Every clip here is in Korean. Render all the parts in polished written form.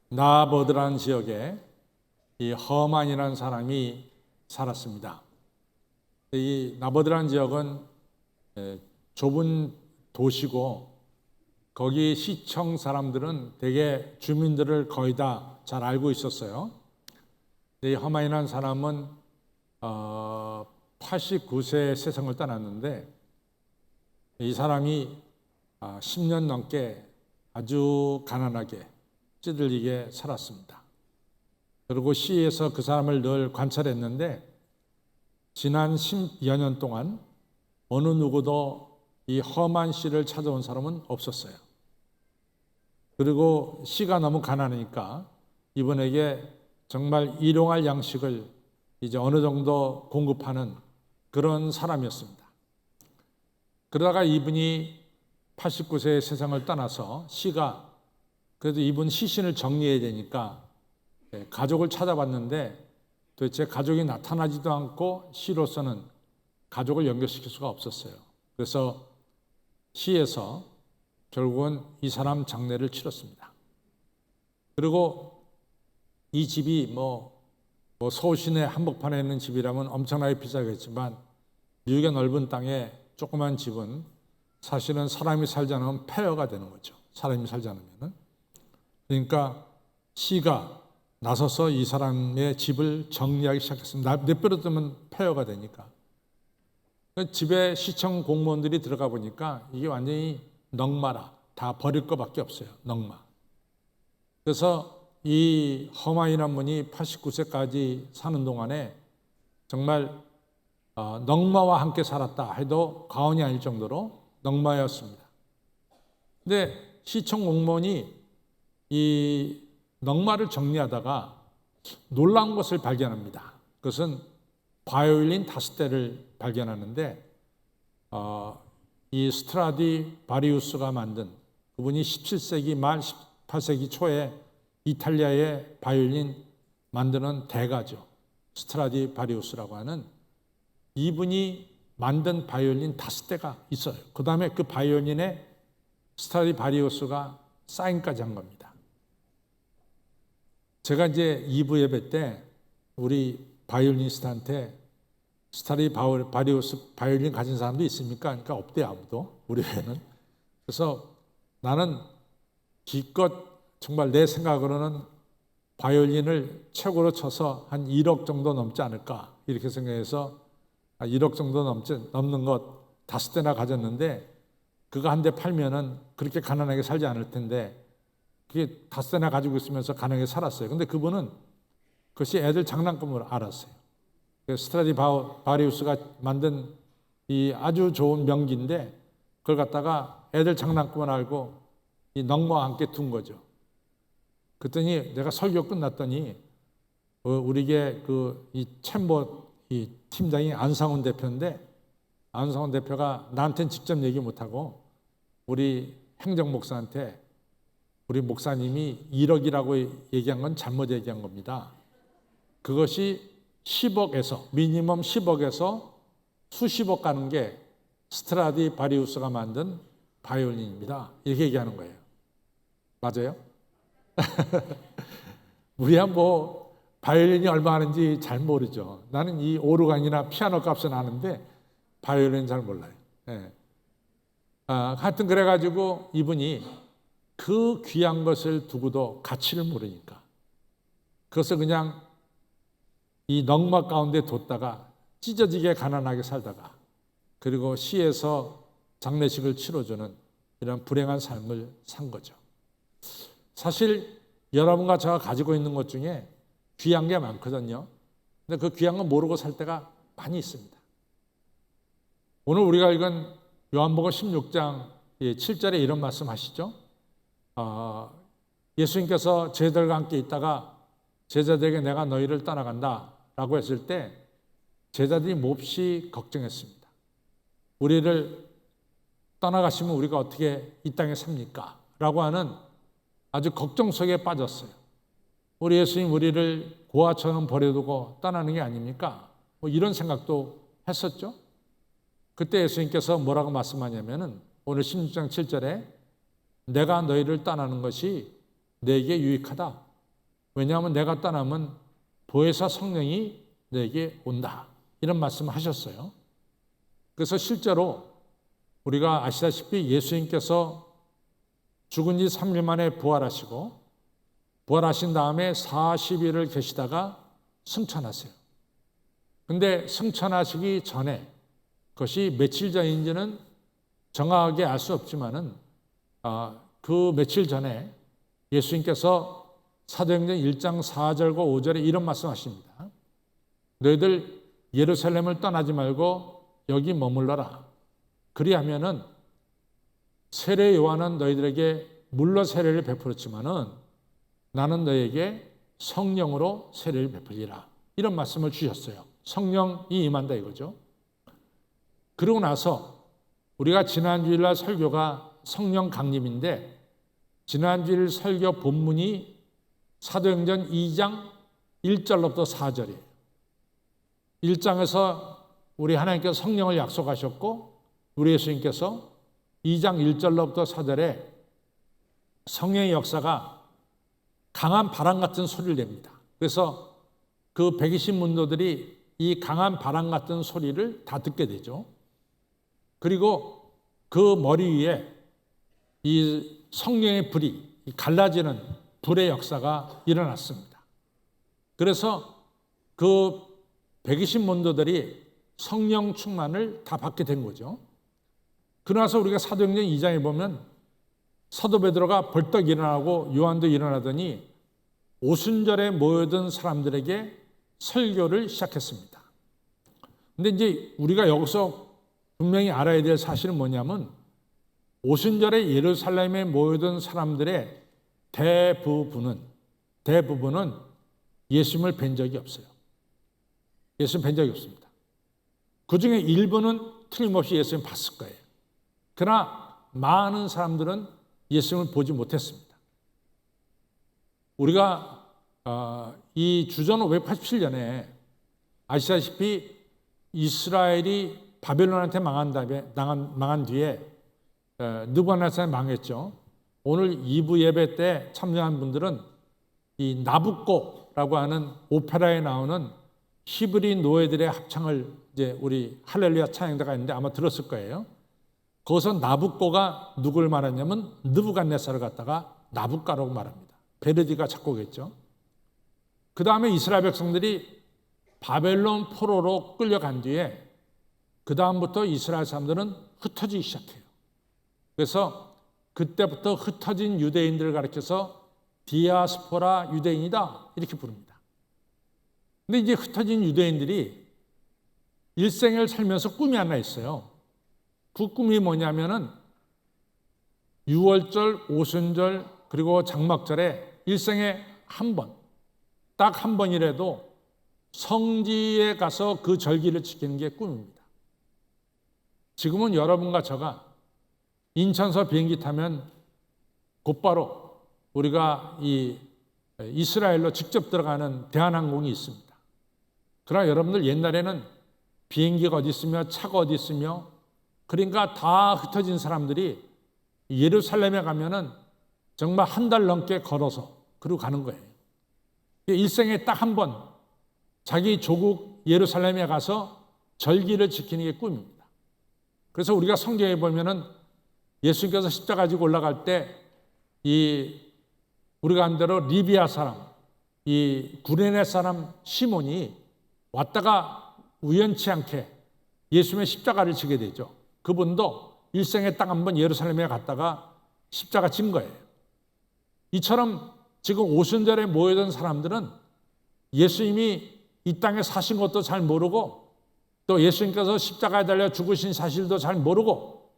나버드라는 지역에 이 허만이라는 사람이 살았습니다. 이 나버드라는 지역은 좁은 도시고 거기 시청 사람들은 대개 주민들을 거의 다 잘 알고 있었어요. 이 허만이라는 사람은 89세에 세상을 떠났는데 이 사람이 10년 넘게 아주 가난하게 찌들리게 살았습니다. 그리고 시에서 그 사람을 늘 관찰했는데 지난 10여 년 동안 어느 누구도 이 허만 씨를 찾아온 사람은 없었어요. 그리고 시가 너무 가난하니까 이분에게 정말 일용할 양식을 이제 어느 정도 공급하는 그런 사람이었습니다. 그러다가 이분이 89세의 세상을 떠나서 시가 그래도 이분 시신을 정리해야 되니까 가족을 찾아봤는데 도대체 가족이 나타나지도 않고 시로서는 가족을 연결시킬 수가 없었어요. 그래서 시에서 결국은 이 사람 장례를 치렀습니다. 그리고 이 집이 서울 시내 한복판에 있는 집이라면 엄청나게 비싸겠지만 미국의 넓은 땅에 조그만 집은 사실은 사람이 살지 않으면 폐허가 되는 거죠. 사람이 살지 않으면은. 그러니까 시가 나서서 이 사람의 집을 정리하기 시작했습니다. 내버려두면 폐허가 되니까. 집에 시청 공무원들이 들어가 보니까 이게 완전히 넉마라. 다 버릴 것밖에 없어요. 넉마. 그래서 이 허마이란 분이 89세까지 사는 동안에 정말 넉마와 함께 살았다 해도 과언이 아닐 정도로 넉마였습니다. 근데 시청 공무원이 이 넉마를 정리하다가 놀라운 것을 발견합니다. 그것은 바이올린 5대를 발견하는데 이 스트라디 바리우스가 만든 그분이 17세기 말 18세기 초에 이탈리아의 바이올린 만드는 대가죠. 스트라디 바리우스라고 하는 이분이 만든 바이올린 5대가 있어요. 그 다음에 그 바이올린에 스트라디 바리우스가 사인까지 한 겁니다. 제가 이제 2부 예배 때 우리 바이올리니스트한테 스트라디 바리우스 바이올린 가진 사람도 있습니까? 그러니까 없대요, 아무도. 우리 회는. 그래서 나는 기껏 정말 내 생각으로는 바이올린을 최고로 쳐서 한 1억 정도 넘지 않을까 이렇게 생각해서 1억 정도 넘는 것 5대나 가졌는데 그거 한 대 팔면은 그렇게 가난하게 살지 않을 텐데 그게 5대나 가지고 있으면서 가난하게 살았어요. 근데 그분은 그것이 애들 장난감으로 알았어요. 스트라디 바리우스가 만든 이 아주 좋은 명기인데 그걸 갖다가 애들 장난감을 알고 이 넉마와 함께 둔 거죠. 그랬더니 내가 설교 끝났더니 우리게 이 챔버 이 팀장이 안상훈 대표인데 안상훈 대표가 나한테는 직접 얘기 못하고 우리 행정 목사한테 우리 목사님이 1억이라고 얘기한 건 잘못 얘기한 겁니다. 그것이 10억에서 미니멈 10억에서 수십억 가는 게 스트라디 바리우스가 만든 바이올린입니다. 이렇게 얘기하는 거예요. 맞아요? 우리야 바이올린이 얼마 하는지 잘 모르죠. 나는 이 오르간이나 피아노 값은 아는데 바이올린 잘 몰라요. 네. 하여튼 그래가지고 이분이 그 귀한 것을 두고도 가치를 모르니까 그것을 그냥 이 넉마 가운데 뒀다가 찢어지게 가난하게 살다가 그리고 시에서 장례식을 치러주는 이런 불행한 삶을 산 거죠. 사실 여러분과 제가 가지고 있는 것 중에 귀한 게 많거든요. 근데 그 귀한 건 모르고 살 때가 많이 있습니다. 오늘 우리가 읽은 요한복음 16장 7절에 이런 말씀 하시죠. 예수님께서 제자들과 함께 있다가 제자들에게 내가 너희를 떠나간다 라고 했을 때 제자들이 몹시 걱정했습니다. 우리를 떠나가시면 우리가 어떻게 이 땅에 삽니까? 라고 하는 아주 걱정 속에 빠졌어요. 우리 예수님 우리를 고아처럼 버려두고 떠나는 게 아닙니까? 이런 생각도 했었죠. 그때 예수님께서 뭐라고 말씀하냐면은 오늘 16장 7절에 내가 너희를 떠나는 것이 내게 유익하다. 왜냐하면 내가 떠나면 보혜사 성령이 너에게 온다. 이런 말씀을 하셨어요. 그래서 실제로 우리가 아시다시피 예수님께서 죽은 지 3일 만에 부활하시고 부활하신 다음에 40일을 계시다가 승천하세요. 근데 승천하시기 전에, 그것이 며칠 전인지는 정확하게 알 수 없지만은 그 며칠 전에 예수님께서 사도행전 1장 4절과 5절에 이런 말씀하십니다. 너희들 예루살렘을 떠나지 말고 여기 머물러라. 그리하면은 세례 요한은 너희들에게 물로 세례를 베풀었지만은 나는 너희에게 성령으로 세례를 베풀리라. 이런 말씀을 주셨어요. 성령이 임한다 이거죠. 그러고 나서 우리가 지난 주일날 설교가 성령 강림인데 지난 주일 설교 본문이 사도행전 2장 1절로부터 4절이에요. 1장에서 우리 하나님께서 성령을 약속하셨고 우리 예수님께서 2장 1절로부터 4절에 성령의 역사가 강한 바람 같은 소리를 냅니다. 그래서 그 120문도들이 이 강한 바람 같은 소리를 다 듣게 되죠. 그리고 그 머리 위에 이 성령의 불이 갈라지는 불의 역사가 일어났습니다. 그래서 그 120문도들이 성령 충만을 다 받게 된 거죠. 그러나서 우리가 사도행전 2장에 보면 사도 베드로가 벌떡 일어나고 요한도 일어나더니 오순절에 모여든 사람들에게 설교를 시작했습니다. 근데 이제 우리가 여기서 분명히 알아야 될 사실은 뭐냐면 오순절에 예루살렘에 모여든 사람들의 대부분은 예수님을 뵌 적이 없어요. 예수님 뵌 적이 없습니다. 그 중에 일부는 틀림없이 예수님 봤을 거예요. 그러나 많은 사람들은 예수님을 보지 못했습니다. 우리가 이 주전 587년에 아시다시피 이스라엘이 바벨론한테 망한 뒤에 느부갓네살이 망했죠. 오늘 2부 예배 때 참여한 분들은 이 나부꼬라고 하는 오페라에 나오는 히브리 노예들의 합창을 이제 우리 할렐루야 찬양대가 있는데 아마 들었을 거예요. 거기서 나부꼬가 누굴 말하냐면 느부갓네살을 갖다가 나부가라고 말합니다. 베르디가 작곡했죠. 그 다음에 이스라엘 백성들이 바벨론 포로로 끌려간 뒤에 그 다음부터 이스라엘 사람들은 흩어지기 시작해요. 그래서 그때부터 흩어진 유대인들을 가리켜서 디아스포라 유대인이다 이렇게 부릅니다. 근데 이제 흩어진 유대인들이 일생을 살면서 꿈이 하나 있어요. 그 꿈이 뭐냐면은 유월절, 오순절 그리고 장막절에 일생에 한 번, 딱 한 번이라도 성지에 가서 그 절기를 지키는 게 꿈입니다. 지금은 여러분과 저가 인천서 비행기 타면 곧바로 우리가 이 이스라엘로 직접 들어가는 대한항공이 있습니다. 그러나 여러분들 옛날에는 비행기가 어디 있으며 차가 어디 있으며 그러니까 다 흩어진 사람들이 예루살렘에 가면은 정말 한 달 넘게 걸어서 그리고 가는 거예요. 일생에 딱 한 번 자기 조국 예루살렘에 가서 절기를 지키는 게 꿈입니다. 그래서 우리가 성경에 보면은 예수님께서 십자가 지고 올라갈 때 이 우리가 한 대로 리비아 사람, 이 구레네 사람 시몬이 왔다가 우연치 않게 예수님의 십자가를 지게 되죠. 그분도 일생에 딱 한 번 예루살렘에 갔다가 십자가 진 거예요. 이처럼 지금 오순절에 모여든 사람들은 예수님이 이 땅에 사신 것도 잘 모르고 또 예수님께서 십자가에 달려 죽으신 사실도 잘 모르고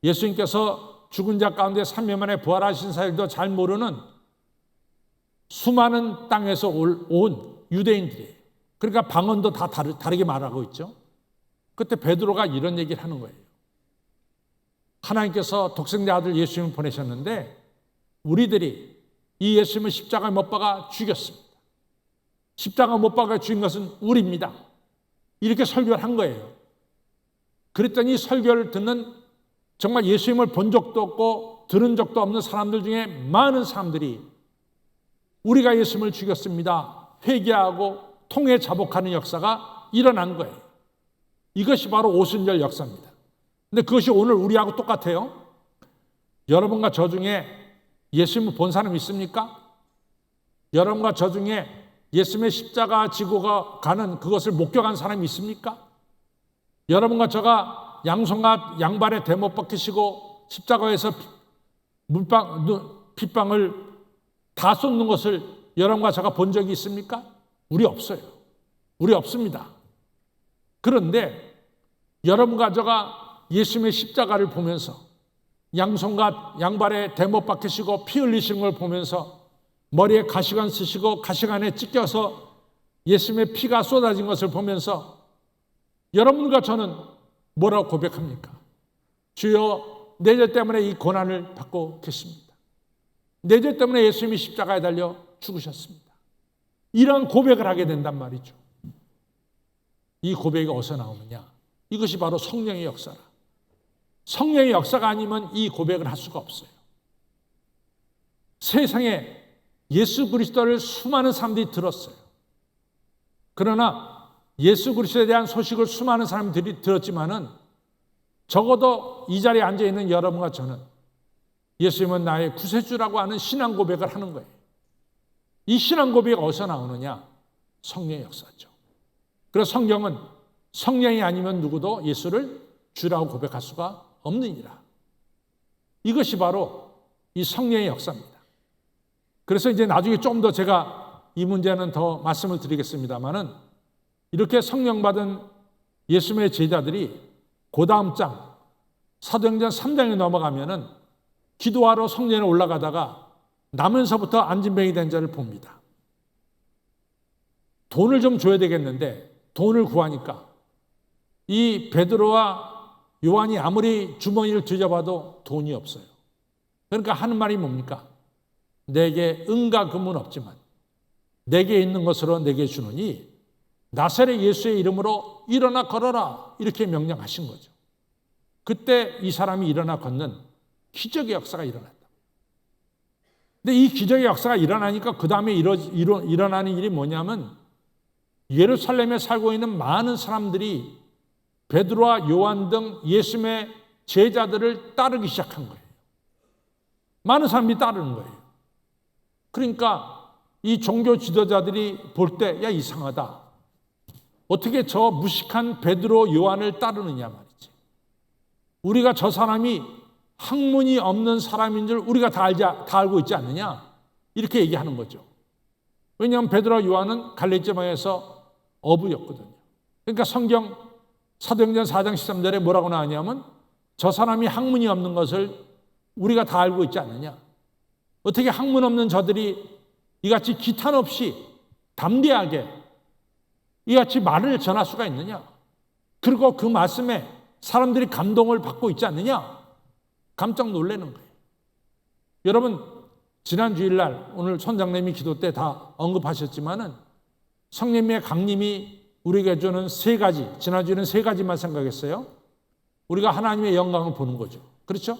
예수님께서 죽은 자 가운데 3일 만에 부활하신 사실도 잘 모르는 수많은 땅에서 온 유대인들이에요. 그러니까 방언도 다 다르게 말하고 있죠. 그때 베드로가 이런 얘기를 하는 거예요. 하나님께서 독생자 아들 예수님을 보내셨는데 우리들이 이 예수님을 십자가에 못 박아 죽였습니다. 십자가 못 박아 죽인 것은 우리입니다. 이렇게 설교를 한 거예요. 그랬더니 설교를 듣는 정말 예수님을 본 적도 없고 들은 적도 없는 사람들 중에 많은 사람들이 우리가 예수님을 죽였습니다. 회개하고 통회 자복하는 역사가 일어난 거예요. 이것이 바로 오순절 역사입니다. 근데 그것이 오늘 우리하고 똑같아요. 여러분과 저 중에 예수님을 본 사람 있습니까? 여러분과 저 중에 예수님의 십자가 지고 가는 그것을 목격한 사람이 있습니까? 여러분과 저가 양손과 양발에 대못 박히시고 십자가에서 핏방을 다 쏟는 것을 여러분과 저가 본 적이 있습니까? 우리 없어요. 우리 없습니다. 그런데 여러분과 저가 예수님의 십자가를 보면서 양손과 양발에 대못 박히시고 피 흘리시는 걸 보면서 머리에 가시관 쓰시고 가시관에 찢겨서 예수님의 피가 쏟아진 것을 보면서 여러분과 저는 뭐라고 고백합니까? 주여, 내 죄 때문에 이 고난을 받고 계십니다. 내 죄 때문에 예수님이 십자가에 달려 죽으셨습니다. 이런 고백을 하게 된단 말이죠. 이 고백이 어디서 나오느냐? 이것이 바로 성령의 역사라. 성령의 역사가 아니면 이 고백을 할 수가 없어요. 세상에 예수 그리스도를 수많은 사람들이 들었어요. 그러나 예수 그리스도에 대한 소식을 수많은 사람들이 들었지만은 적어도 이 자리에 앉아있는 여러분과 저는 예수님은 나의 구세주라고 하는 신앙 고백을 하는 거예요. 이 신앙 고백이 어디서 나오느냐? 성령의 역사죠. 그래서 성경은 성령이 아니면 누구도 예수를 주라고 고백할 수가 없느니라. 이것이 바로 이 성령의 역사입니다. 그래서 이제 나중에 좀 더 제가 이 문제는 더 말씀을 드리겠습니다만은 이렇게 성령 받은 예수님의 제자들이 그 다음 장 사도행전 3장에 넘어가면은 기도하러 성전에 올라가다가 나면서부터 안진병이 된 자를 봅니다. 돈을 좀 줘야 되겠는데 돈을 구하니까 이 베드로와 요한이 아무리 주머니를 뒤져봐도 돈이 없어요. 그러니까 하는 말이 뭡니까? 내게 은과 금은 없지만 내게 있는 것으로 내게 주느니 나사렛 예수의 이름으로 일어나 걸어라, 이렇게 명령하신 거죠. 그때 이 사람이 일어나 걷는 기적의 역사가 일어났다. 근데 이 기적의 역사가 일어나니까 그 다음에 일어나는 일이 뭐냐면 예루살렘에 살고 있는 많은 사람들이 베드로와 요한 등 예수님의 제자들을 따르기 시작한 거예요. 많은 사람들이 따르는 거예요. 그러니까 이 종교 지도자들이 볼 때 야, 이상하다. 어떻게 저 무식한 베드로 요한을 따르느냐 말이지. 우리가 저 사람이 학문이 없는 사람인 줄 우리가 다 알고 있지 않느냐, 이렇게 얘기하는 거죠. 왜냐하면 베드로와 요한은 갈릴리 지방에서 어부였거든요. 그러니까 성경 사도행전 4장 13절에 뭐라고 나왔냐면 저 사람이 학문이 없는 것을 우리가 다 알고 있지 않느냐. 어떻게 학문 없는 저들이 이같이 기탄 없이 담대하게 이같이 말을 전할 수가 있느냐. 그리고 그 말씀에 사람들이 감동을 받고 있지 않느냐. 깜짝 놀라는 거예요. 여러분, 지난 주일날 오늘 선장님이 기도 때 다 언급하셨지만은 성령님의 강림이 우리에게 주는 세 가지, 지난주에는 세 가지만 생각했어요. 우리가 하나님의 영광을 보는 거죠. 그렇죠?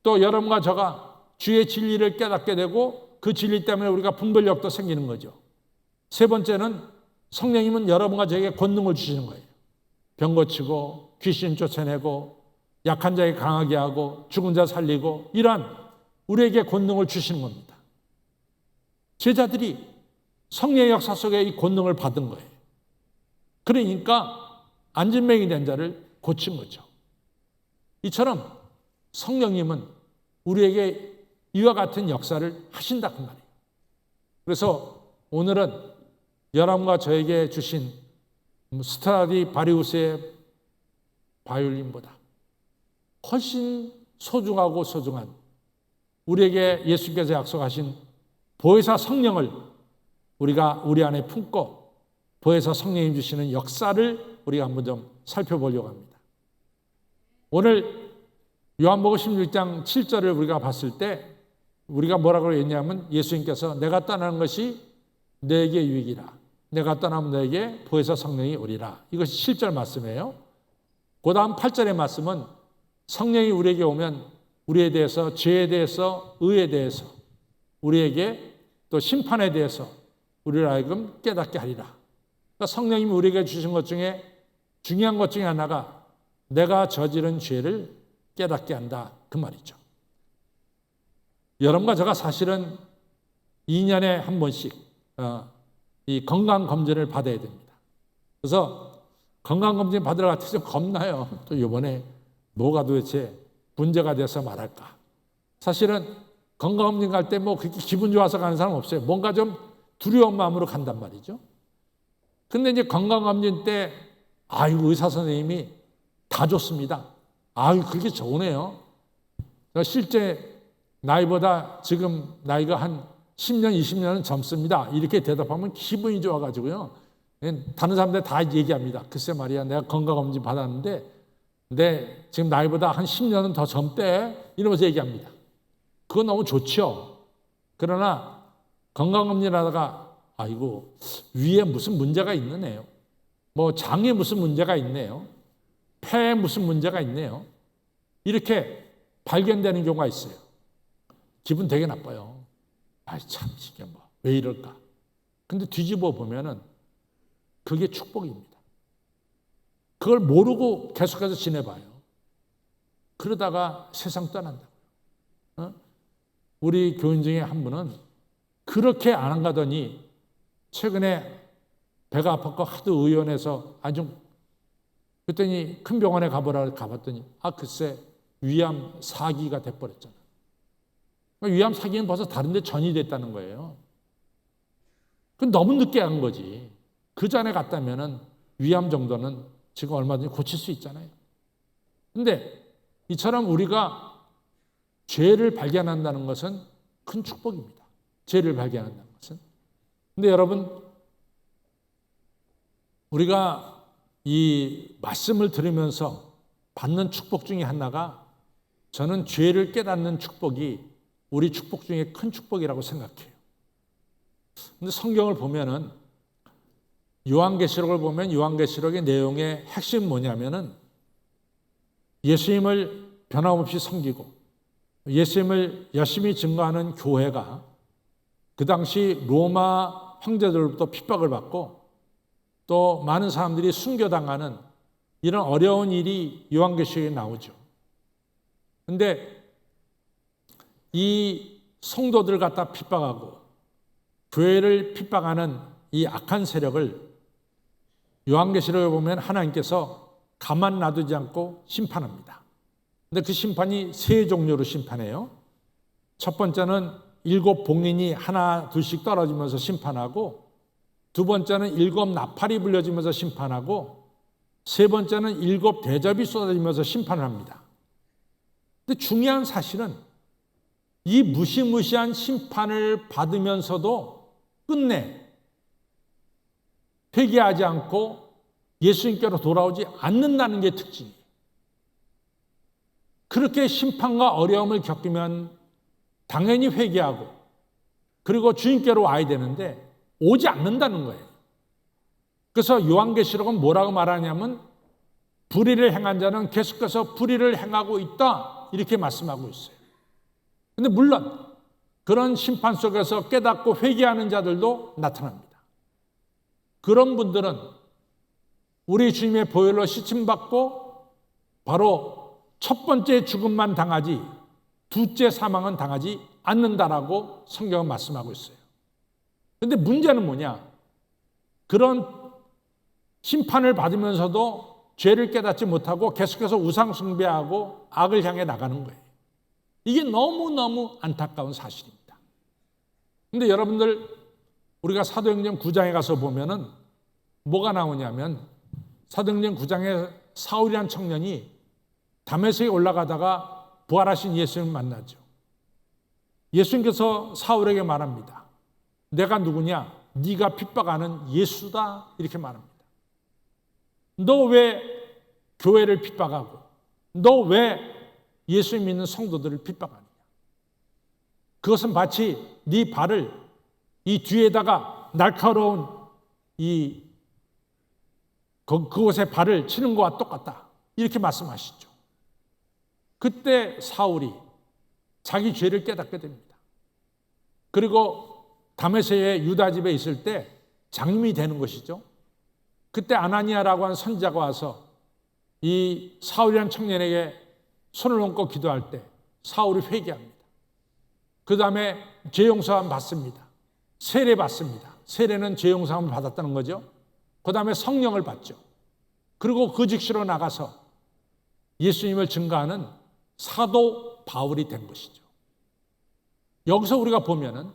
또 여러분과 저가 주의 진리를 깨닫게 되고 그 진리 때문에 우리가 분별력도 생기는 거죠. 세 번째는 성령님은 여러분과 저에게 권능을 주시는 거예요. 병 고치고 귀신 쫓아내고 약한 자에게 강하게 하고 죽은 자 살리고 이러한 우리에게 권능을 주시는 겁니다. 제자들이 성령의 역사 속에 이 권능을 받은 거예요. 그러니까 안진병이 된 자를 고친 거죠. 이처럼 성령님은 우리에게 이와 같은 역사를 하신다 그 말이에요. 그래서 오늘은 여러분과 저에게 주신 스트라디바리우스의 바이올린보다 훨씬 소중하고 소중한 우리에게 예수께서 약속하신 보혜사 성령을 우리가 우리 안에 품고 보혜사 성령님 주시는 역사를 우리가 한번 좀 살펴보려고 합니다. 오늘 요한복음 16장 7절을 우리가 봤을 때 우리가 뭐라고 했냐면 예수님께서 내가 떠나는 것이 너에게 유익이라. 내가 떠나면 너에게 보혜사 성령이 오리라. 이것이 7절 말씀이에요. 그 다음 8절의 말씀은 성령이 우리에게 오면 우리에 대해서 죄에 대해서 의에 대해서 우리에게 또 심판에 대해서 우리를 하여금 깨닫게 하리라. 그러니까 성령님이 우리에게 주신 것 중에 중요한 것 중에 하나가 내가 저지른 죄를 깨닫게 한다, 그 말이죠. 여러분과 제가 사실은 2년에 한 번씩 이 건강검진을 받아야 됩니다. 그래서 건강검진 받으러 갈 때 좀 겁나요. 또 이번에 뭐가 도대체 문제가 돼서 말할까. 사실은 건강검진 갈 때 뭐 그렇게 기분 좋아서 가는 사람 없어요. 뭔가 좀 두려운 마음으로 간단 말이죠. 근데 이제 건강검진 때 아이고 의사 선생님이 다 좋습니다. 아유 그게 좋으네요. 실제 나이보다 지금 나이가 한 10년, 20년은 젊습니다. 이렇게 대답하면 기분이 좋아가지고요. 다른 사람들 다 얘기합니다. 글쎄 말이야 내가 건강검진 받았는데 내 지금 나이보다 한 10년은 더 젊대. 이러면서 얘기합니다. 그건 너무 좋죠. 그러나 건강검진 하다가 아이고 위에 무슨 문제가 있네요. 뭐 장에 무슨 문제가 있네요. 폐에 무슨 문제가 있네요. 이렇게 발견되는 경우가 있어요. 기분 되게 나빠요. 아, 참 이게 뭐 왜 이럴까? 근데 뒤집어 보면은 그게 축복입니다. 그걸 모르고 계속해서 지내봐요. 그러다가 세상 떠난다고요. 우리 교인 중에 한 분은 그렇게 안 가더니 최근에 배가 아팠고 하도 의원에서 아주 그랬더니 큰 병원에 가봤더니 아 글쎄 위암 4기가 돼버렸잖아. 위암 4기는 벌써 다른 데 전이 됐다는 거예요. 그건 너무 늦게 간 거지. 그 전에 갔다면은 위암 정도는 지금 얼마든지 고칠 수 있잖아요. 근데 이처럼 우리가 죄를 발견한다는 것은 큰 축복입니다. 죄를 발견한다는 것은. 근데 여러분, 우리가 이 말씀을 들으면서 받는 축복 중에 하나가 저는 죄를 깨닫는 축복이 우리 축복 중에 큰 축복이라고 생각해요. 근데 성경을 보면은 요한계시록을 보면 요한계시록의 내용의 핵심이 뭐냐면은 예수님을 변함없이 섬기고 예수님을 열심히 증거하는 교회가 그 당시 로마 황제들로부터 핍박을 받고 또 많은 사람들이 순교당하는 이런 어려운 일이 요한계시록에 나오죠. 그런데 이 성도들을 갖다 핍박하고 교회를 핍박하는 이 악한 세력을 요한계시록에 보면 하나님께서 가만 놔두지 않고 심판합니다. 근데 그 심판이 세 종류로 심판해요. 첫 번째는 7 봉인이 하나 둘씩 떨어지면서 심판하고, 두 번째는 7 나팔이 불려지면서 심판하고, 세 번째는 7 대접이 쏟아지면서 심판을 합니다. 근데 중요한 사실은 이 무시무시한 심판을 받으면서도 끝내 회개하지 않고 예수님께로 돌아오지 않는다는 게 특징이에요. 그렇게 심판과 어려움을 겪으면 당연히 회개하고 그리고 주님께로 와야 되는데 오지 않는다는 거예요. 그래서 요한계시록은 뭐라고 말하냐면 불의를 행한 자는 계속해서 불의를 행하고 있다 이렇게 말씀하고 있어요. 그런데 물론 그런 심판 속에서 깨닫고 회개하는 자들도 나타납니다. 그런 분들은 우리 주님의 보혈로 씻음받고 바로 첫 번째 죽음만 당하지 둘째 사망은 당하지 않는다라고 성경은 말씀하고 있어요. 그런데 문제는 뭐냐? 그런 심판을 받으면서도 죄를 깨닫지 못하고 계속해서 우상 숭배하고 악을 향해 나가는 거예요. 이게 너무너무 안타까운 사실입니다. 그런데 여러분들 우리가 사도행전 9장에 가서 보면은 뭐가 나오냐면 사도행전 9장에 사울이라는 청년이 다메섹에 올라가다가 부활하신 예수님을 만나죠. 예수님께서 사울에게 말합니다. 내가 누구냐? 네가 핍박하는 예수다 이렇게 말합니다. 너 왜 교회를 핍박하고 너 왜 예수 믿는 성도들을 핍박하느냐? 그것은 마치 네 발을 이 뒤에다가 날카로운 그곳에 발을 치는 것과 똑같다 이렇게 말씀하시죠. 그때 사울이 자기 죄를 깨닫게 됩니다. 그리고 다메섹의 유다 집에 있을 때 장님이 되는 것이죠. 그때 아나니아라고 하는 선지자가 와서 이 사울이라는 청년에게 손을 얹고 기도할 때 사울이 회개합니다. 그 다음에 죄 용서함 받습니다. 세례 받습니다. 세례는 죄 용서함을 받았다는 거죠. 그 다음에 성령을 받죠. 그리고 그 즉시로 나가서 예수님을 증거하는 사도 바울이 된 것이죠. 여기서 우리가 보면은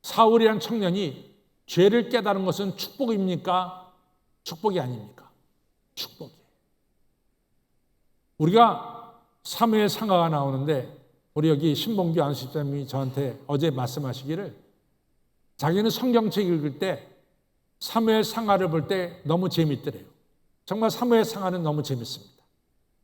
사울이라는 청년이 죄를 깨달은 것은 축복입니까? 축복이 아닙니까? 축복이에요. 우리가 사무엘 상하가 나오는데 우리 여기 신봉규 안수집사님이 저한테 어제 말씀하시기를 자기는 성경책 읽을 때 사무엘 상하를 볼 때 너무 재밌더래요. 정말 사무엘 상하는 너무 재밌습니다.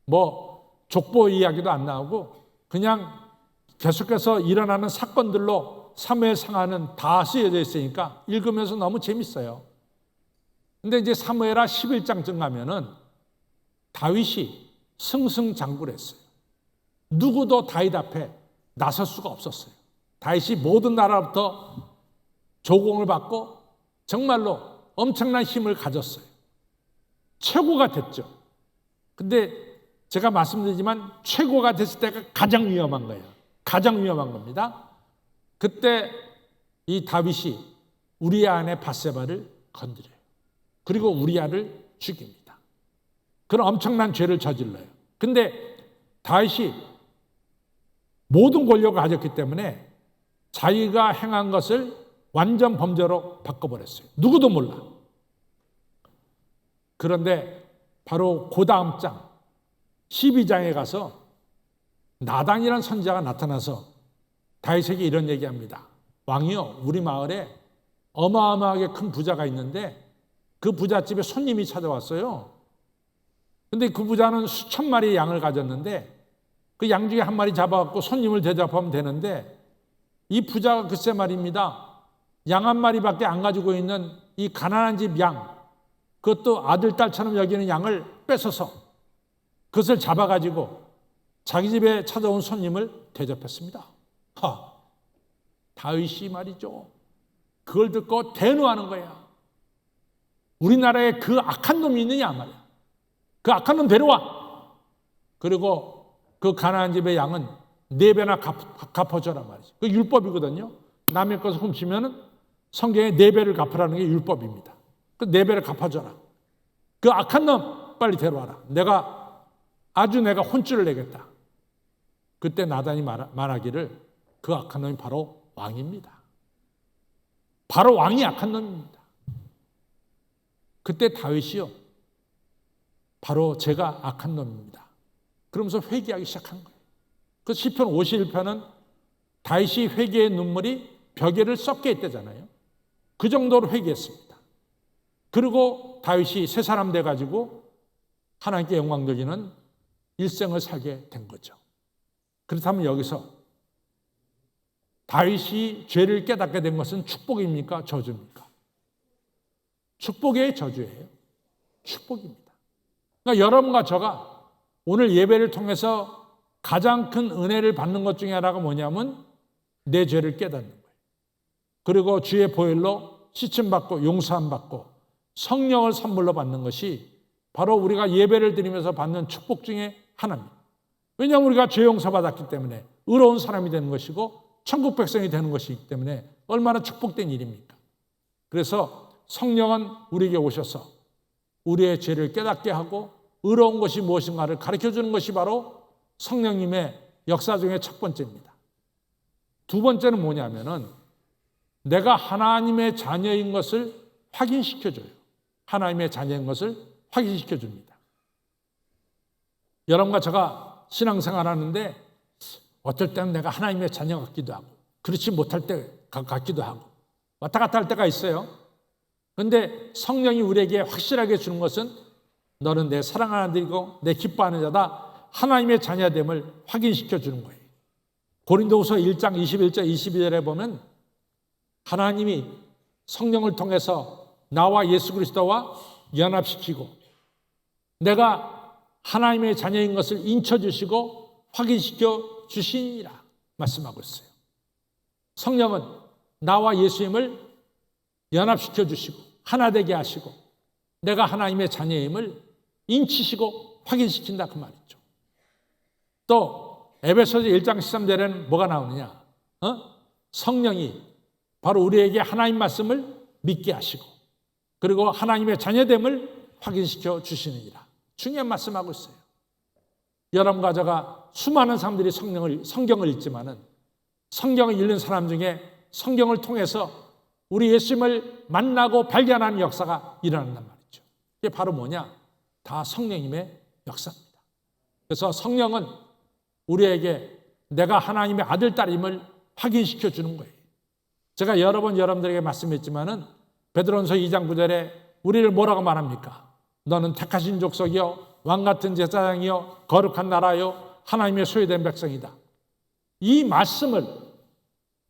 뭐 족보 이야기도 안 나오고 그냥 계속해서 일어나는 사건들로 사무엘 상하는 다 쓰여져 있으니까 읽으면서 너무 재밌어요. 근데 이제 사무엘하 11장쯤 가면은 다윗이 승승장구를 했어요. 누구도 다윗 앞에 나설 수가 없었어요. 다윗이 모든 나라부터 조공을 받고 정말로 엄청난 힘을 가졌어요. 최고가 됐죠. 근데 제가 말씀드리지만 최고가 됐을 때가 가장 위험한 거예요. 가장 위험한 겁니다. 그때 이 다윗이 우리아 아내 밧세바를 건드려요. 그리고 우리아를 죽입니다. 그런 엄청난 죄를 저질러요. 근데 다윗이 모든 권력을 가졌기 때문에 자기가 행한 것을 완전 범죄로 바꿔버렸어요. 누구도 몰라. 그런데 바로 그 다음 장 12장에 가서 나단이라는 선지자가 나타나서 다윗에게 이런 얘기합니다. 왕이요, 우리 마을에 어마어마하게 큰 부자가 있는데 그 부잣집에 손님이 찾아왔어요. 근데 그 부자는 수천 마리의 양을 가졌는데 그 양 중에 한 마리 잡아갖고 손님을 대접하면 되는데 이 부자가 글쎄 말입니다. 양 한 마리밖에 안 가지고 있는 이 가난한 집 양, 그것도 아들, 딸처럼 여기는 양을 뺏어서 그것을 잡아가지고 자기 집에 찾아온 손님을 대접했습니다. 다윗이 말이죠. 그걸 듣고 대노하는 거야. 우리나라에 그 악한 놈이 있느냐 말이야. 그 악한 놈 데려와. 그리고 그 가난한 집의 양은 4배나 갚아줘라 말이죠. 그 율법이거든요. 남의 것을 훔치면은 성경에 4배를 갚으라는 게 율법입니다. 그 4배를 갚아줘라. 그 악한 놈 빨리 데려와라. 내가 혼쭐을 내겠다. 그때 나단이 말하기를 그 악한 놈이 바로 왕입니다. 바로 왕이 악한 놈입니다. 그때 다윗이요. 바로 제가 악한 놈입니다. 그러면서 회개하기 시작한 거예요. 그 시편 51편은 다윗이 회개의 눈물이 벽에를 썩게 했대잖아요. 그 정도로 회개했습니다. 그리고 다윗이 새 사람 돼가지고 하나님께 영광 돌리는 일생을 살게 된 거죠. 그렇다면 여기서 다윗이 죄를 깨닫게 된 것은 축복입니까? 저주입니까? 축복의 저주예요. 축복입니다. 그러니까 여러분과 저가 오늘 예배를 통해서 가장 큰 은혜를 받는 것 중에 하나가 뭐냐면 내 죄를 깨닫는 거예요. 그리고 주의 보혈로 씻음받고 용서함받고 성령을 선물로 받는 것이 바로 우리가 예배를 드리면서 받는 축복 중에 하나입니다. 왜냐하면 우리가 죄 용서받았기 때문에 의로운 사람이 되는 것이고 천국 백성이 되는 것이기 때문에 얼마나 축복된 일입니까? 그래서 성령은 우리에게 오셔서 우리의 죄를 깨닫게 하고 의로운 것이 무엇인가를 가르쳐주는 것이 바로 성령님의 역사 중에 첫 번째입니다. 두 번째는 뭐냐면은 내가 하나님의 자녀인 것을 확인시켜줘요. 하나님의 자녀인 것을 확인시켜줍니다. 여러분과 제가 신앙생활 하는데 어떨 때는 내가 하나님의 자녀 같기도 하고 그렇지 못할 때 같기도 하고 왔다 갔다 할 때가 있어요. 그런데 성령이 우리에게 확실하게 주는 것은 너는 내 사랑하는 아들이고 내 기뻐하는 자다. 하나님의 자녀됨을 확인시켜 주는 거예요. 고린도후서 1장 21절 22절에 보면 하나님이 성령을 통해서 나와 예수 그리스도와 연합시키고 내가 하나님의 자녀인 것을 인쳐주시고 확인시켜 주시니라 말씀하고 있어요. 성령은 나와 예수님을 연합시켜 주시고 하나 되게 하시고 내가 하나님의 자녀임을 인치시고 확인시킨다 그 말이죠. 또 에베소서 1장 13절에는 뭐가 나오느냐? 성령이 바로 우리에게 하나님 말씀을 믿게 하시고 그리고 하나님의 자녀됨을 확인시켜 주시느니라. 중요한 말씀하고 있어요. 여러분과 제가 수많은 사람들이 성경을 읽지만은 성경을 읽는 사람 중에 성경을 통해서 우리 예수님을 만나고 발견하는 역사가 일어난단 말이죠. 이게 바로 뭐냐? 다 성령님의 역사입니다. 그래서 성령은 우리에게 내가 하나님의 아들, 딸임을 확인시켜 주는 거예요. 제가 여러 번 여러분들에게 말씀했지만은 베드로전서 2장 9절에 우리를 뭐라고 말합니까? 너는 택하신 족속이요 왕같은 제사장이요 거룩한 나라요 하나님의 소유된 백성이다. 이 말씀을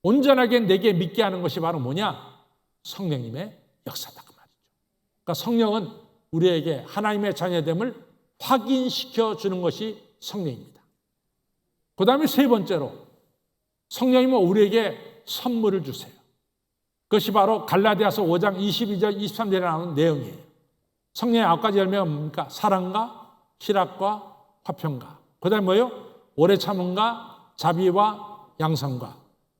온전하게 내게 믿게 하는 것이 바로 뭐냐? 성령님의 역사다 그 말이죠. 그러니까 성령은 우리에게 하나님의 자녀됨을 확인시켜 주는 것이 성령입니다. 그 다음에 세 번째로 성령님은 우리에게 선물을 주세요. 그것이 바로 갈라디아서 5장 22절 23절에 나오는 내용이에요. 성령의 9가지 열매가 뭡니까? 사랑과 희락과 화평과 그 다음에 뭐예요? 오래 참음과 자비와 양선과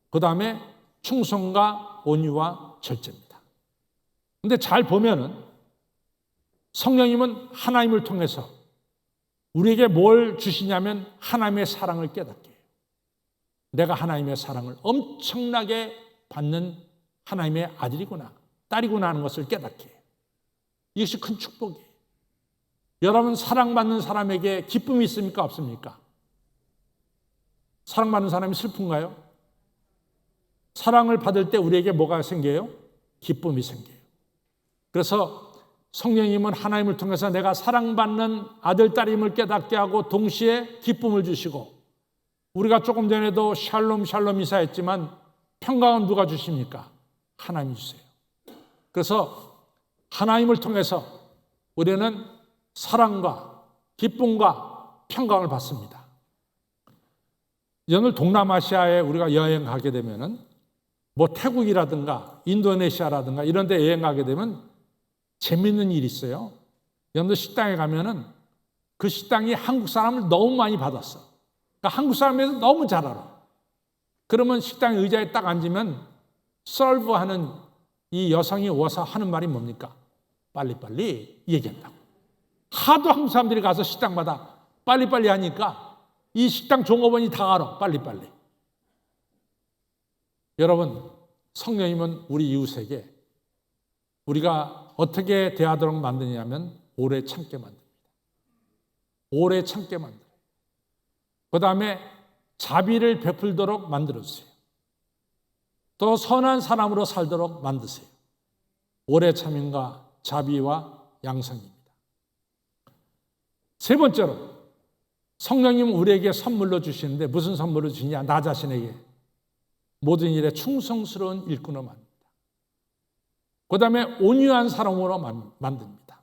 그 다음에 충성과 온유와 절제입니다. 그런데 잘 보면은 성령님은 하나님을 통해서 우리에게 뭘 주시냐면 하나님의 사랑을 깨닫게 해요. 내가 하나님의 사랑을 엄청나게 받는 하나님의 아들이구나 딸이구나 하는 것을 깨닫게 해요. 이것이 큰 축복이에요. 여러분 사랑받는 사람에게 기쁨이 있습니까? 없습니까? 사랑받는 사람이 슬픈가요? 사랑을 받을 때 우리에게 뭐가 생겨요? 기쁨이 생겨요. 그래서 성령님은 하나님을 통해서 내가 사랑받는 아들, 딸임을 깨닫게 하고 동시에 기쁨을 주시고 우리가 조금 전에도 샬롬 샬롬 인사했지만 평강은 누가 주십니까? 하나님이 주세요. 그래서 하나님을 통해서 우리는 사랑과 기쁨과 평강을 받습니다. 오늘 동남아시아에 우리가 여행 가게 되면은 뭐 태국이라든가 인도네시아라든가 이런 데 여행 가게 되면 재밌는 일이 있어요. 여러분들 식당에 가면은 그 식당이 한국 사람을 너무 많이 받았어. 그러니까 한국 사람에서 너무 잘 알아. 그러면 식당 의자에 딱 앉으면 서브하는 이 여성이 와서 하는 말이 뭡니까? 빨리빨리 얘기한다고. 하도 한국 사람들이 가서 식당마다 빨리빨리 하니까 이 식당 종업원이 다 알아. 빨리빨리. 여러분, 성령님은 우리 이웃에게 우리가 어떻게 대하도록 만드냐면 오래 참게 만듭니다. 오래 참게 만들어요. 그 다음에 자비를 베풀도록 만들어주세요. 또 선한 사람으로 살도록 만드세요. 오래 참음과 자비와 양선입니다. 세 번째로 성령님은 우리에게 선물로 주시는데 무슨 선물을 주시냐? 나 자신에게 모든 일에 충성스러운 일꾼으로 만듭니다. 그 다음에 온유한 사람으로 만듭니다.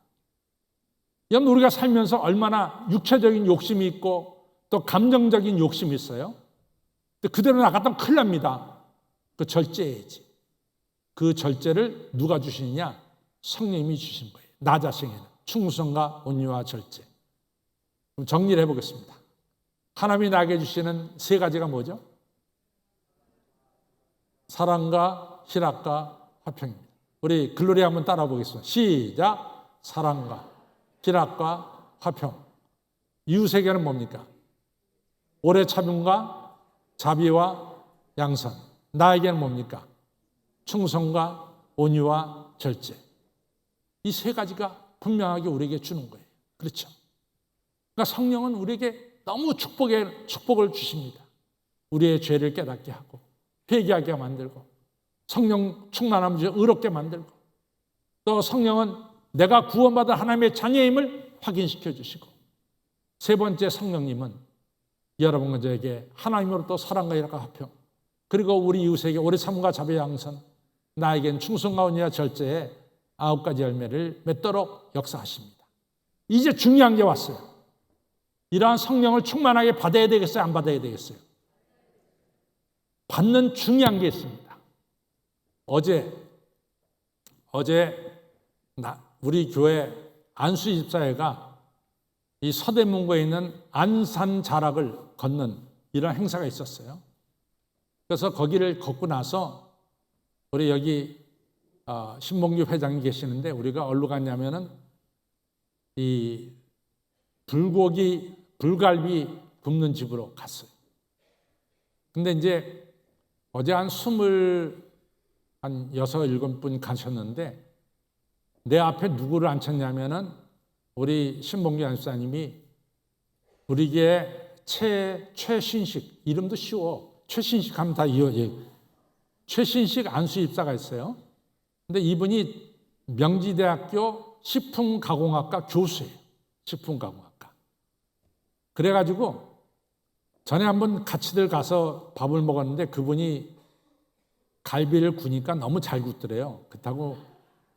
여러분 우리가 살면서 얼마나 육체적인 욕심이 있고 또 감정적인 욕심이 있어요. 그대로 나갔다면 큰일 납니다. 그 절제해야지. 그 절제를 누가 주시느냐? 성령님이 주신 거예요. 나 자신에게는 충성과 온유와 절제. 그럼 정리를 해보겠습니다. 하나님이 나에게 주시는 세 가지가 뭐죠? 사랑과 희락과 화평입니다. 우리 글로리 한번 따라 보겠습니다. 시작. 사랑과 희락과 화평. 이웃에게는 뭡니까? 오래 참음과 자비와 양선. 나에게는 뭡니까? 충성과 온유와 절제. 이 세 가지가 분명하게 우리에게 주는 거예요. 그렇죠? 그러니까 성령은 우리에게 너무 축복을 주십니다. 우리의 죄를 깨닫게 하고 회개하게 만들고 성령 충만함을 주셔 의롭게 만들고 또 성령은 내가 구원받은 하나님의 자녀임을 확인시켜 주시고 세 번째 성령님은 여러분과 저에게 하나님으로부터 사랑과 희락과 화평 그리고 우리 이웃에게 오래 참음과 자비와 양선 나에겐 충성과 온유와 절제의 9가지 열매를 맺도록 역사하십니다. 이제 중요한 게 왔어요. 이러한 성령을 충만하게 받아야 되겠어요? 안 받아야 되겠어요? 받는 중요한 게 있습니다. 어제 우리 교회 안수 집사회가 이 서대문구에 있는 안산 자락을 걷는 이런 행사가 있었어요. 그래서 거기를 걷고 나서 우리 여기 신봉규 회장이 계시는데 우리가 어디로 갔냐면은 이 불갈비 굽는 집으로 갔어요. 근데 이제 어제 한 6분 가셨는데 내 앞에 누구를 앉혔냐면은 우리 신봉규 안수사님이 우리 교회 최신식, 이름도 쉬워. 최신식 하면 다 최신식 안수 입사가 있어요. 근데 이분이 명지대학교 식품가공학과 교수예요. 식품가공학과. 그래가지고 전에 한번 같이들 가서 밥을 먹었는데 그분이 갈비를 구니까 너무 잘 굽더래요. 그렇다고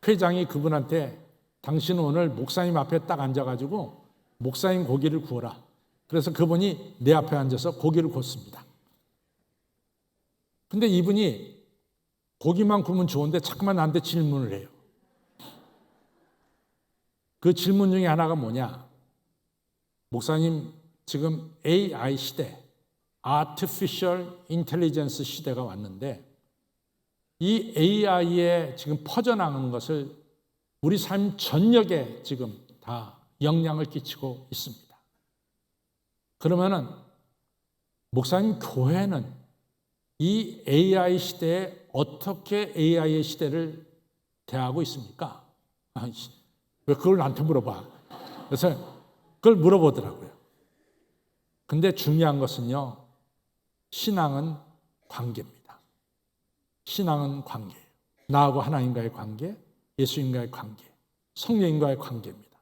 회장이 그분한테 당신은 오늘 목사님 앞에 딱 앉아가지고 목사님 고기를 구워라. 그래서 그분이 내 앞에 앉아서 고기를 굽습니다. 근데 이분이 고기만 구우면 좋은데 자꾸만 나한테 질문을 해요. 그 질문 중에 하나가 뭐냐? 목사님, 지금 AI 시대, Artificial Intelligence 시대가 왔는데 이 AI에 지금 퍼져나가는 것을 우리 삶 전역에 지금 다 영향을 끼치고 있습니다. 그러면은 목사님, 교회는 이 AI 시대에 어떻게 AI의 시대를 대하고 있습니까? 왜 그걸 나한테 물어봐? 그래서 그걸 물어보더라고요. 근데 중요한 것은요, 신앙은 관계입니다. 신앙은 관계예요. 나하고 하나님과의 관계, 예수님과의 관계, 성령님과의 관계입니다.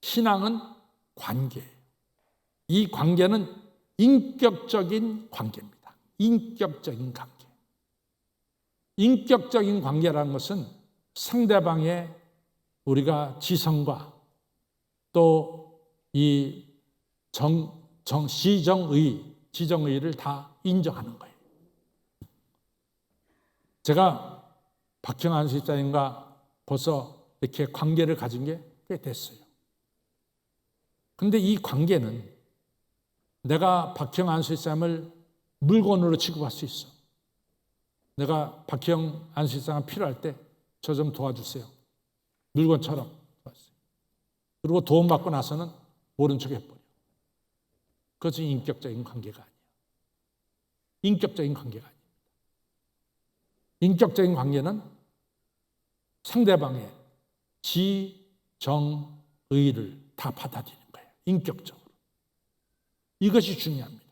신앙은 관계예요. 이 관계는 인격적인 관계입니다. 인격적인 관계. 인격적인 관계라는 것은 상대방의 우리가 지성과 또 이 지정의를 다 인정하는 거예요. 제가 박형한 집사님과 벌써 이렇게 관계를 가진 게 꽤 됐어요. 근데 이 관계는 내가 박형한 집사님을 물건으로 취급할 수 있어. 내가 박형한 집사님 필요할 때 저 좀 도와주세요. 물건처럼 도와주세요. 그리고 도움받고 나서는 모른 척 해버려. 그것은 인격적인 관계가 아니야. 인격적인 관계가 아닙니다. 인격적인 관계는 상대방의 지정의를 다 받아들이는 거예요. 인격적으로. 이것이 중요합니다.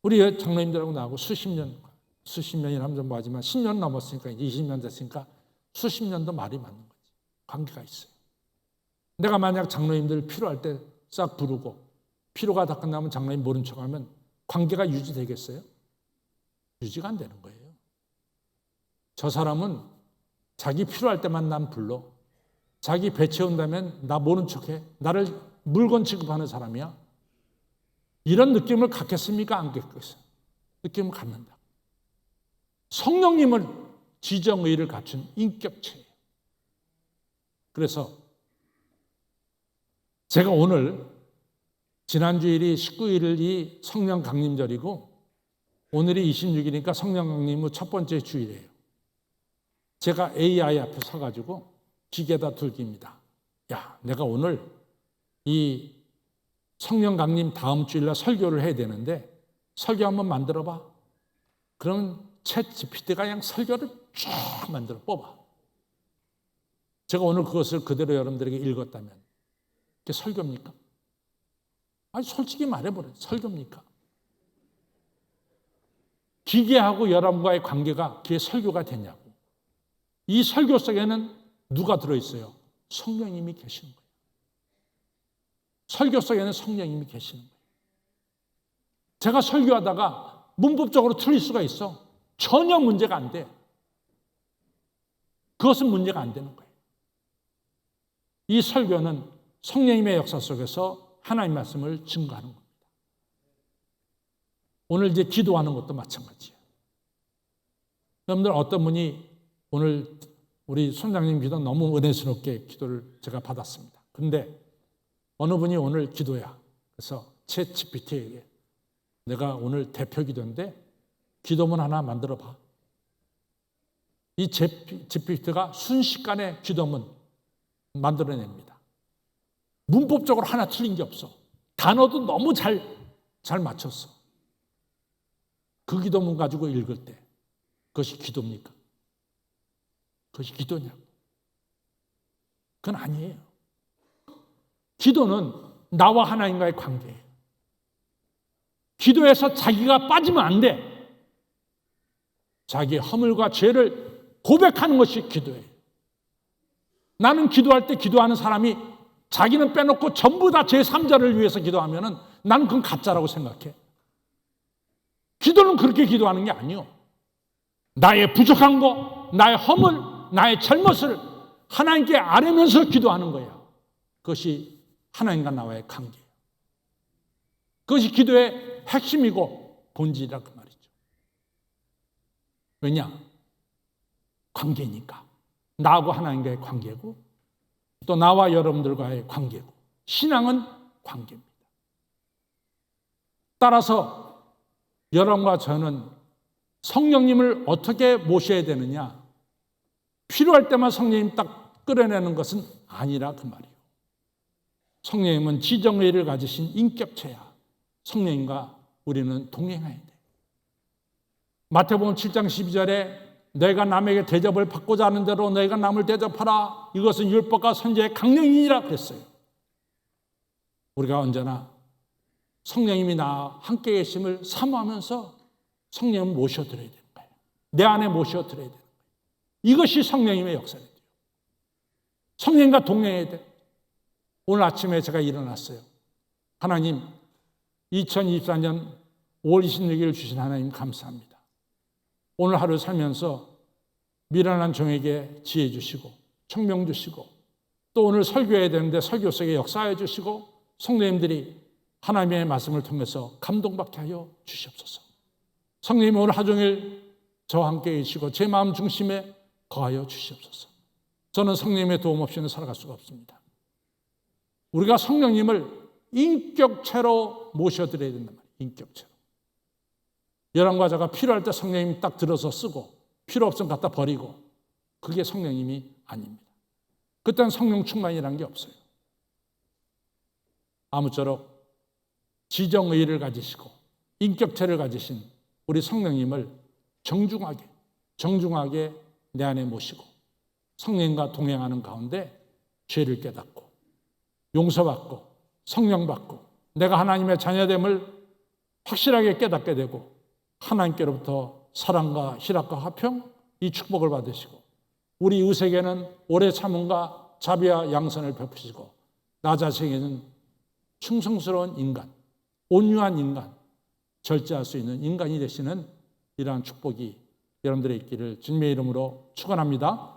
우리 장로님들하고 나하고 수십 년이라면 좀 뭐하지만 10년 넘었으니까 이제 20년 됐으니까 수십 년도 말이 맞는 거지. 관계가 있어요. 내가 만약 장로님들 필요할 때 싹 부르고 필요가 다 끝나면 장로님 모른 척하면 관계가 유지되겠어요? 유지가 안 되는 거예요. 저 사람은 자기 필요할 때만 난 불러. 자기 배 채운다면 나 모른 척해. 나를 물건 취급하는 사람이야. 이런 느낌을 갖겠습니까? 안 갖겠어요? 느낌을 갖는다. 성령님을 지정의를 갖춘 인격체예요. 그래서 제가 오늘 지난 주일이 19일이 성령 강림절이고 오늘이 26일이니까 성령 강림 후 첫 번째 주일이에요. 제가 AI 앞에 서가지고 기계다 둘기입니다. 야, 내가 오늘 이 성령 강림 다음 주일날 설교를 해야 되는데 설교 한번 만들어봐. 그러면 챗GPT가 그냥 설교를 쫙 만들어 뽑아. 제가 오늘 그것을 그대로 여러분들에게 읽었다면 그게 설교입니까? 아니 솔직히 말해버려요. 설교입니까? 기계하고 여러분과의 관계가 그게 설교가 되냐고. 이 설교 속에는 누가 들어있어요? 성령님이 계시는 거예요. 설교 속에는 성령님이 계시는 거예요. 제가 설교하다가 문법적으로 틀릴 수가 있어. 전혀 문제가 안 돼. 그것은 문제가 안 되는 거예요. 이 설교는 성령님의 역사 속에서 하나님의 말씀을 증거하는 겁니다. 오늘 이제 기도하는 것도 마찬가지예요. 여러분들 어떤 분이 오늘 우리 선장님 기도 너무 은혜스럽게 기도를 제가 받았습니다. 근데 어느 분이 오늘 기도야. 그래서 챗GPT에게 내가 오늘 대표 기도인데 기도문 하나 만들어 봐. 이 GPT가 순식간에 기도문 만들어냅니다. 문법적으로 하나 틀린 게 없어. 단어도 너무 잘 맞췄어. 그 기도문 가지고 읽을 때 그것이 기도입니까? 그것이 기도냐고. 그건 아니에요. 기도는 나와 하나님과의 관계예요. 기도에서 자기가 빠지면 안 돼. 자기의 허물과 죄를 고백하는 것이 기도예요. 나는 기도할 때 기도하는 사람이 자기는 빼놓고 전부 다 제3자를 위해서 기도하면 나는 그건 가짜라고 생각해. 기도는 그렇게 기도하는 게 아니요. 나의 부족한 거, 나의 허물, 나의 잘못을 하나님께 아뢰면서 기도하는 거야. 그것이 하나님과 나와의 관계예요. 그것이 기도의 핵심이고 본질이라 그 말이죠. 왜냐? 관계니까. 나하고 하나님과의 관계고 또 나와 여러분들과의 관계고 신앙은 관계입니다. 따라서 여러분과 저는 성령님을 어떻게 모셔야 되느냐? 필요할 때만 성령님 딱 끌어내는 것은 아니라 그 말이에요. 성령님은 지정의를 가지신 인격체야. 성령님과 우리는 동행해야 돼. 마태복음 7장 12절에 너희가 남에게 대접을 받고자 하는 대로 너희가 남을 대접하라. 이것은 율법과 선지의 강령이니라 그랬어요. 우리가 언제나 성령님이 나와 함께 계심을 사모하면서 성령님을 모셔드려야 되는 거예요. 내 안에 모셔드려야 되는 거예요. 이것이 성령님의 역사예요. 성령님과 동행해야 돼. 오늘 아침에 제가 일어났어요. 하나님, 2024년 5월 26일 주신 하나님 감사합니다. 오늘 하루 살면서 미련한 종에게 지혜 주시고 청명 주시고 또 오늘 설교해야 되는데 설교 속에 역사해 주시고 성도님들이 하나님의 말씀을 통해서 감동받게 하여 주시옵소서. 성령님 오늘 하루 종일 저와 함께 계시고 제 마음 중심에 거하여 주시옵소서. 저는 성령님의 도움 없이는 살아갈 수가 없습니다. 우리가 성령님을 인격체로 모셔드려야 된단 말이에요. 인격체로. 여러분과 제가 필요할 때 성령님 딱 들어서 쓰고 필요 없으면 갖다 버리고 그게 성령님이 아닙니다. 그때는 성령 충만이라는 게 없어요. 아무쪼록 지정의를 가지시고 인격체를 가지신 우리 성령님을 정중하게 내 안에 모시고 성령님과 동행하는 가운데 죄를 깨닫고 용서받고 성령받고 내가 하나님의 자녀됨을 확실하게 깨닫게 되고 하나님께로부터 사랑과 희락과 화평 이 축복을 받으시고 우리 이웃에게는 오래 참음과 자비와 양선을 베푸시고 나 자신에게는 충성스러운 인간, 온유한 인간, 절제할 수 있는 인간이 되시는 이러한 축복이 여러분들의 있기를 주님의 이름으로 축원합니다.